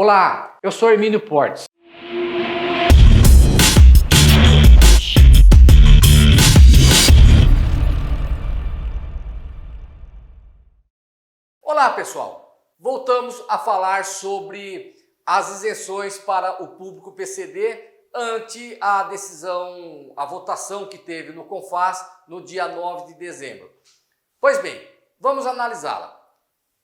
Olá, eu sou Hermínio Portes. Olá, pessoal. Voltamos a falar sobre as isenções para o público PCD ante a decisão, a votação que teve no CONFAS no dia 9 de dezembro. Pois bem, vamos analisá-la.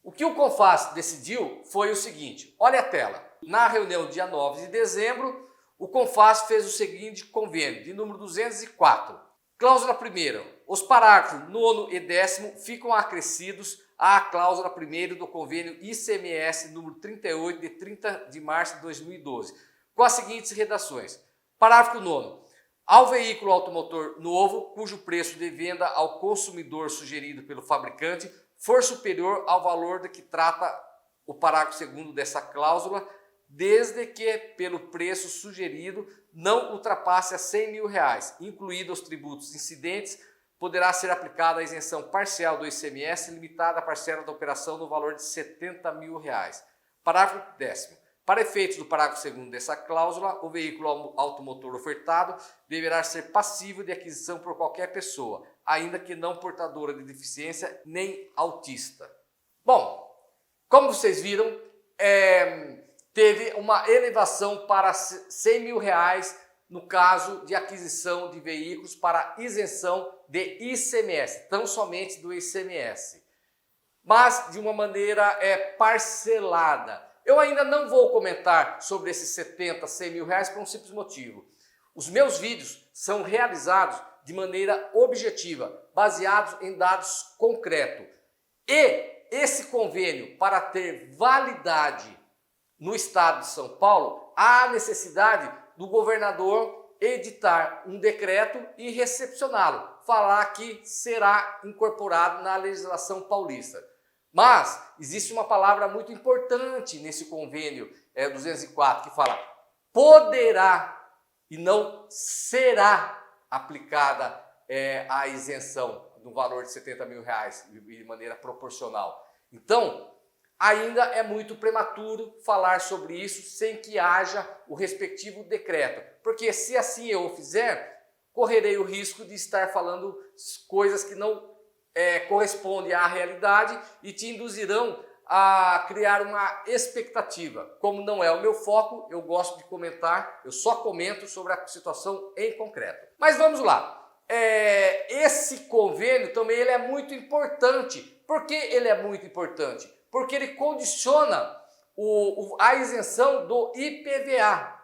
O que o CONFAS decidiu foi o seguinte, olha a tela. Na reunião dia 9 de dezembro, o CONFAS fez o seguinte convênio, de número 204. Cláusula 1ª. Os parágrafos 9º e 10º ficam acrescidos à cláusula 1ª do convênio ICMS número 38 de 30 de março de 2012, com as seguintes redações. Parágrafo 9º. Ao veículo automotor novo, cujo preço de venda ao consumidor sugerido pelo fabricante for superior ao valor de que trata o parágrafo 2º dessa cláusula, desde que pelo preço sugerido não ultrapasse a R$100 mil, incluídos os tributos incidentes, poderá ser aplicada a isenção parcial do ICMS limitada à parcela da operação no valor de R$70 mil. Parágrafo 10º. Para efeitos do parágrafo 2º dessa cláusula, o veículo automotor ofertado deverá ser passível de aquisição por qualquer pessoa, ainda que não portadora de deficiência nem autista. Bom, como vocês viram, teve uma elevação para R$100 mil no caso de aquisição de veículos para isenção de ICMS, tão somente do ICMS, mas de uma maneira parcelada. Eu ainda não vou comentar sobre esses 70, 100 mil reais por um simples motivo. Os meus vídeos são realizados de maneira objetiva, baseados em dados concretos. E esse convênio, para ter validade no estado de São Paulo, há necessidade do governador editar um decreto e recepcioná-lo, falar que será incorporado na legislação paulista. Mas existe uma palavra muito importante nesse convênio 204 que fala poderá e não será aplicada a isenção no valor de R$70 mil de maneira proporcional. Então, ainda é muito prematuro falar sobre isso sem que haja o respectivo decreto, porque se assim eu o fizer, correrei o risco de estar falando coisas que não correspondem à realidade e te induzirão a criar uma expectativa. Como não é o meu foco, eu gosto de comentar, eu só comento sobre a situação em concreto. Mas vamos lá. Esse convênio também ele é muito importante. Por que ele é muito importante? Porque ele condiciona a isenção do IPVA.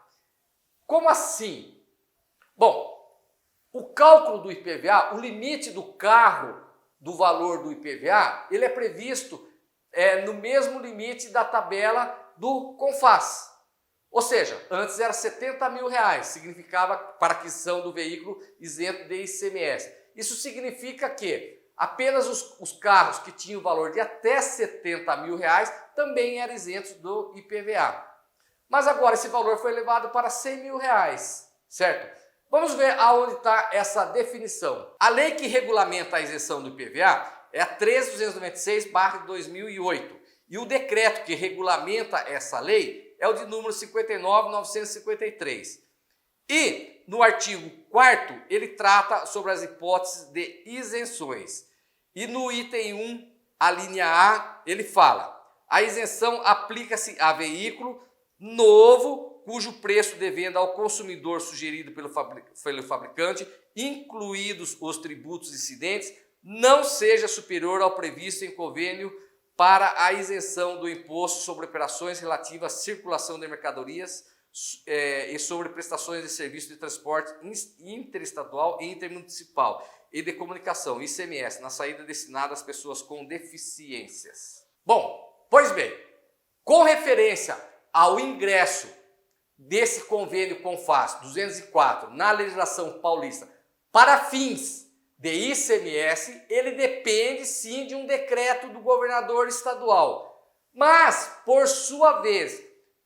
Como assim? Bom, o cálculo do IPVA, o limite do carro, do valor do IPVA, ele é previsto no mesmo limite da tabela do CONFAS. Ou seja, antes era R$70 mil, significava para aquisição do veículo isento de ICMS. Isso significa que apenas os carros que tinham valor de até R$70 mil também eram isentos do IPVA. Mas agora esse valor foi elevado para R$100 mil, certo? Vamos ver aonde está essa definição. A lei que regulamenta a isenção do IPVA é a 13.226/2008 e o decreto que regulamenta essa lei é o de número 59.953. E no artigo 4º ele trata sobre as hipóteses de isenções. E no item 1, a linha A, ele fala: a isenção aplica-se a veículo novo cujo preço de venda ao consumidor sugerido pelo fabricante, incluídos os tributos incidentes, não seja superior ao previsto em convênio para a isenção do imposto sobre operações relativas à circulação de mercadorias e sobre prestações de serviço de transporte interestadual e intermunicipal e de comunicação, ICMS, na saída destinada às pessoas com deficiências. Bom, pois bem, com referência ao ingresso desse convênio CONFAS 204 na legislação paulista para fins de ICMS, ele depende sim de um decreto do governador estadual. Mas, por sua vez,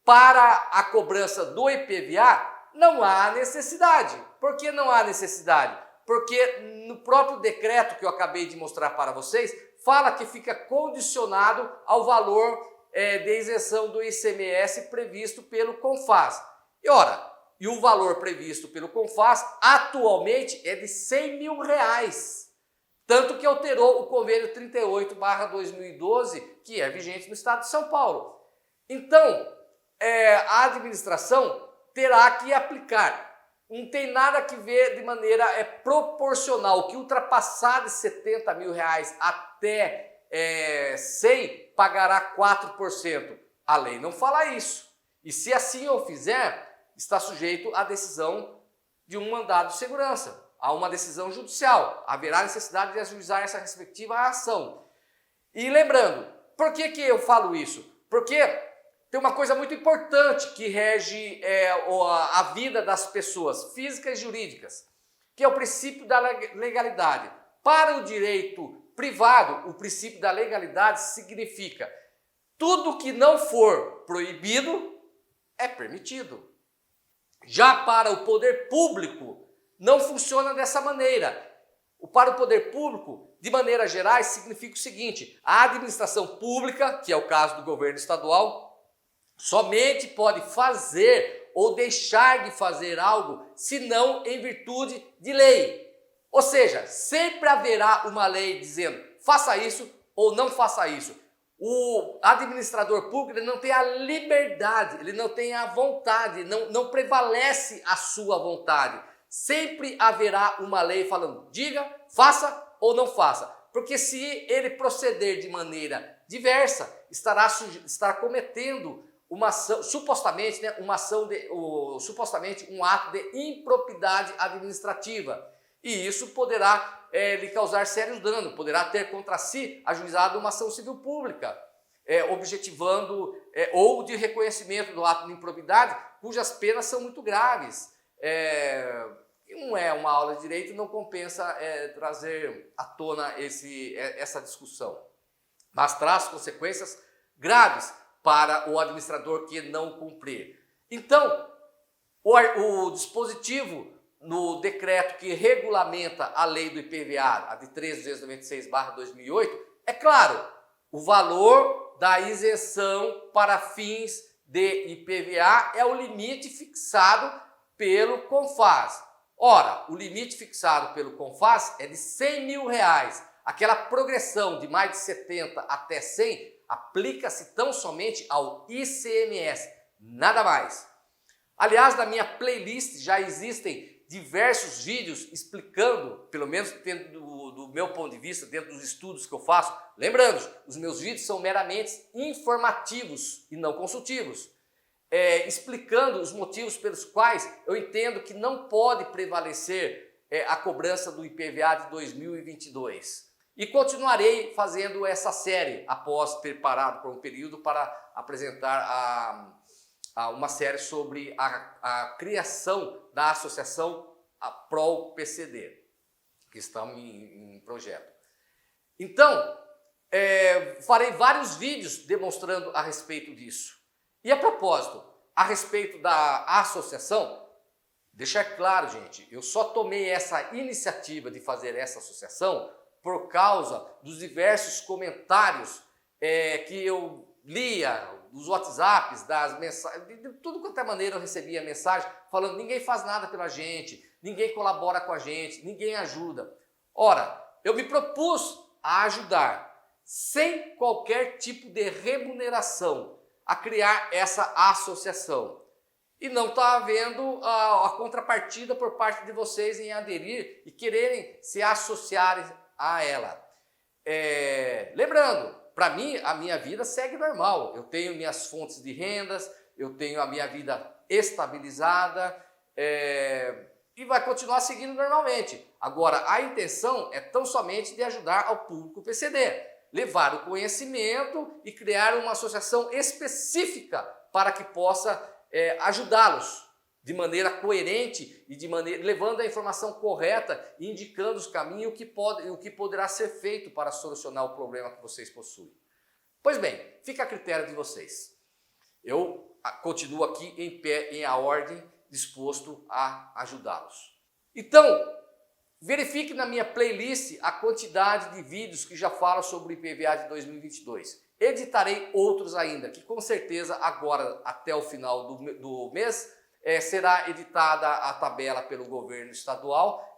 para a cobrança do IPVA, não há necessidade. Por que não há necessidade? Porque no próprio decreto que eu acabei de mostrar para vocês, fala que fica condicionado ao valor de isenção do ICMS previsto pelo CONFAS. E ora, e o valor previsto pelo CONFAS atualmente é de R$100 mil. Tanto que alterou o convênio 38/2012, que é vigente no estado de São Paulo. Então, a administração terá que aplicar. Não tem nada que ver de maneira proporcional. O que ultrapassar de R$70 mil até 100 pagará 4%. A lei não fala isso. E se assim eu fizer, está sujeito à decisão de um mandado de segurança, a uma decisão judicial. Haverá necessidade de ajuizar essa respectiva ação. E lembrando, por que eu falo isso? Porque tem uma coisa muito importante que rege a vida das pessoas físicas e jurídicas, que é o princípio da legalidade. Para o direito privado, o princípio da legalidade significa tudo que não for proibido é permitido. Já para o poder público, não funciona dessa maneira. Para o poder público, de maneira geral, significa o seguinte: a administração pública, que é o caso do governo estadual, somente pode fazer ou deixar de fazer algo, se não em virtude de lei. Ou seja, sempre haverá uma lei dizendo faça isso ou não faça isso. O administrador público ele não tem a liberdade, ele não tem a vontade, não prevalece a sua vontade. Sempre haverá uma lei falando diga, faça ou não faça. Porque se ele proceder de maneira diversa, estará cometendo uma ação, supostamente, supostamente um ato de improbidade administrativa. E isso poderá lhe causar sérios danos, poderá ter contra si ajuizado uma ação civil pública, objetivando ou de reconhecimento do ato de improbidade, cujas penas são muito graves. Não é uma aula de direito, não compensa trazer à tona essa discussão, mas traz consequências graves para o administrador que não cumprir. Então, o dispositivo no decreto que regulamenta a lei do IPVA, a de 13.296/2008, é claro, o valor da isenção para fins de IPVA é o limite fixado pelo CONFAS. Ora, o limite fixado pelo CONFAS é de R$100 mil. Aquela progressão de mais de 70 até 100 aplica-se tão somente ao ICMS, nada mais. Aliás, na minha playlist já existem diversos vídeos explicando, pelo menos dentro do meu ponto de vista, dentro dos estudos que eu faço. Lembrando, os meus vídeos são meramente informativos e não consultivos, explicando os motivos pelos quais eu entendo que não pode prevalecer a cobrança do IPVA de 2022. E continuarei fazendo essa série após ter parado por um período para apresentar uma série sobre a criação da associação PROL-PCD, que está em projeto. Então, farei vários vídeos demonstrando a respeito disso. E a propósito, a respeito da associação, deixar claro, gente, eu só tomei essa iniciativa de fazer essa associação por causa dos diversos comentários que eu lia, dos WhatsApps, das mensagens, de tudo quanto é maneira eu recebia mensagem falando ninguém faz nada pela gente, ninguém colabora com a gente, ninguém ajuda. Ora, eu me propus a ajudar, sem qualquer tipo de remuneração, a criar essa associação. E não está havendo a contrapartida por parte de vocês em aderir e quererem se associarem a ela. Lembrando, para mim, a minha vida segue normal. Eu tenho minhas fontes de rendas, eu tenho a minha vida estabilizada e vai continuar seguindo normalmente. Agora, a intenção é tão somente de ajudar ao público PCD, levar o conhecimento e criar uma associação específica para que possa ajudá-los de maneira coerente e levando a informação correta e indicando os caminhos e o que poderá ser feito para solucionar o problema que vocês possuem. Pois bem, fica a critério de vocês. Eu continuo aqui em pé, em a ordem, disposto a ajudá-los. Então, verifique na minha playlist a quantidade de vídeos que já falam sobre o IPVA de 2022. Editarei outros ainda, que com certeza agora, até o final do mês, será editada a tabela pelo governo estadual,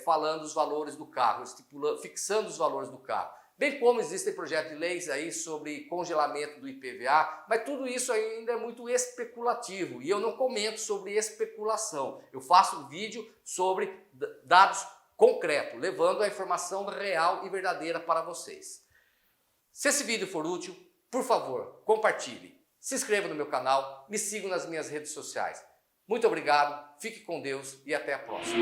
falando os valores do carro, fixando os valores do carro. Bem como existem projetos de leis aí sobre congelamento do IPVA, mas tudo isso ainda é muito especulativo e eu não comento sobre especulação. Eu faço um vídeo sobre dados concretos, levando a informação real e verdadeira para vocês. Se esse vídeo for útil, por favor, compartilhe, se inscreva no meu canal, me siga nas minhas redes sociais. Muito obrigado, fique com Deus e até a próxima.